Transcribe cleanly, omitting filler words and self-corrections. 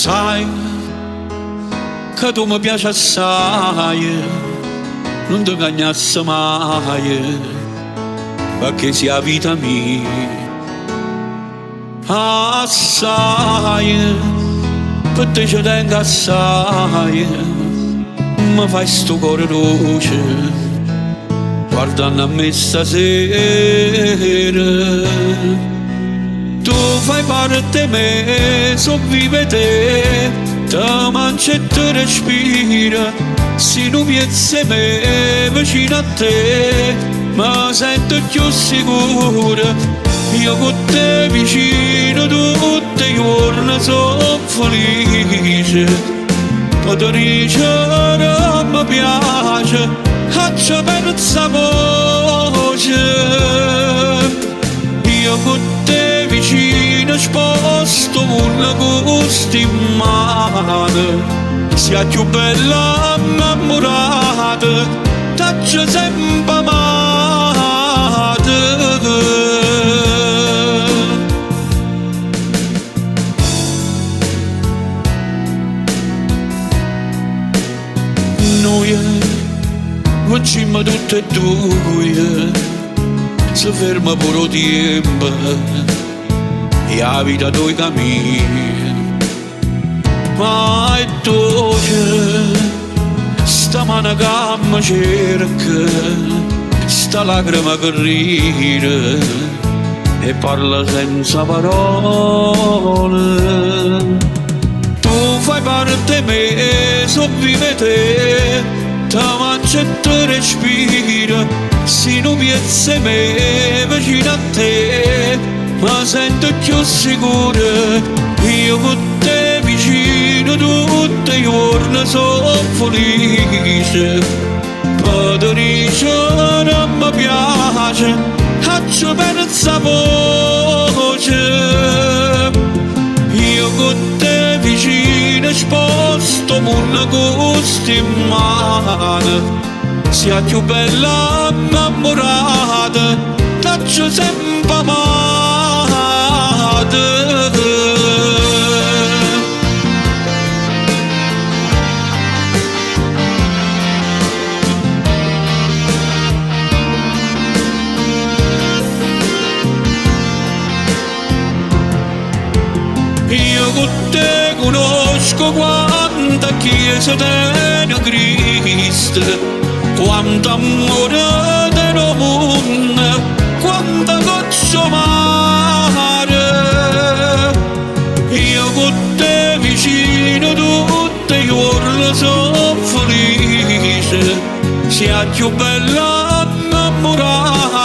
sai che tu mi piaci assai, non ti cagnassi mai, perché sia vita mia. Assai, per te ci tengo assai, mi fai sto cuore dolce, guardando a me stasera. Tu fai parte di me, sovvive te, te mangi e te respira. Se non piensi me vicino a te, mi sento più sicura. Io con te vicino tutti i giorni sono felice. Potrei dire mi piace, faccio pensa voce. Io con te vicino sposto un gusto in mano. Sia più bella innamorata, t'accio sempre amata. Noi facciamo tutte e due, si ferma pure tempo e la vita due cammini. Ma è dolce sta mano che mi cerca, sta lacrima che ride e parla senza parole. Tu fai parte di me, sovvive te, te mangi e te respira. Se non piensi me vicino a te, mi sento più sicura. Io con te vicino tutti i giorni sono felice. Potrei dire mi piace, faccio pensa voce. Io con te vicino sposto un gusto in mano. Sia più bella innamorata, t'accio sempre amata. Io con te conosco quanta chiesa tiene Cristo, quanto amore del mondo, quanta goccia mare. Io con te vicino tutti i giorni sono felice, sia più bella innamorata.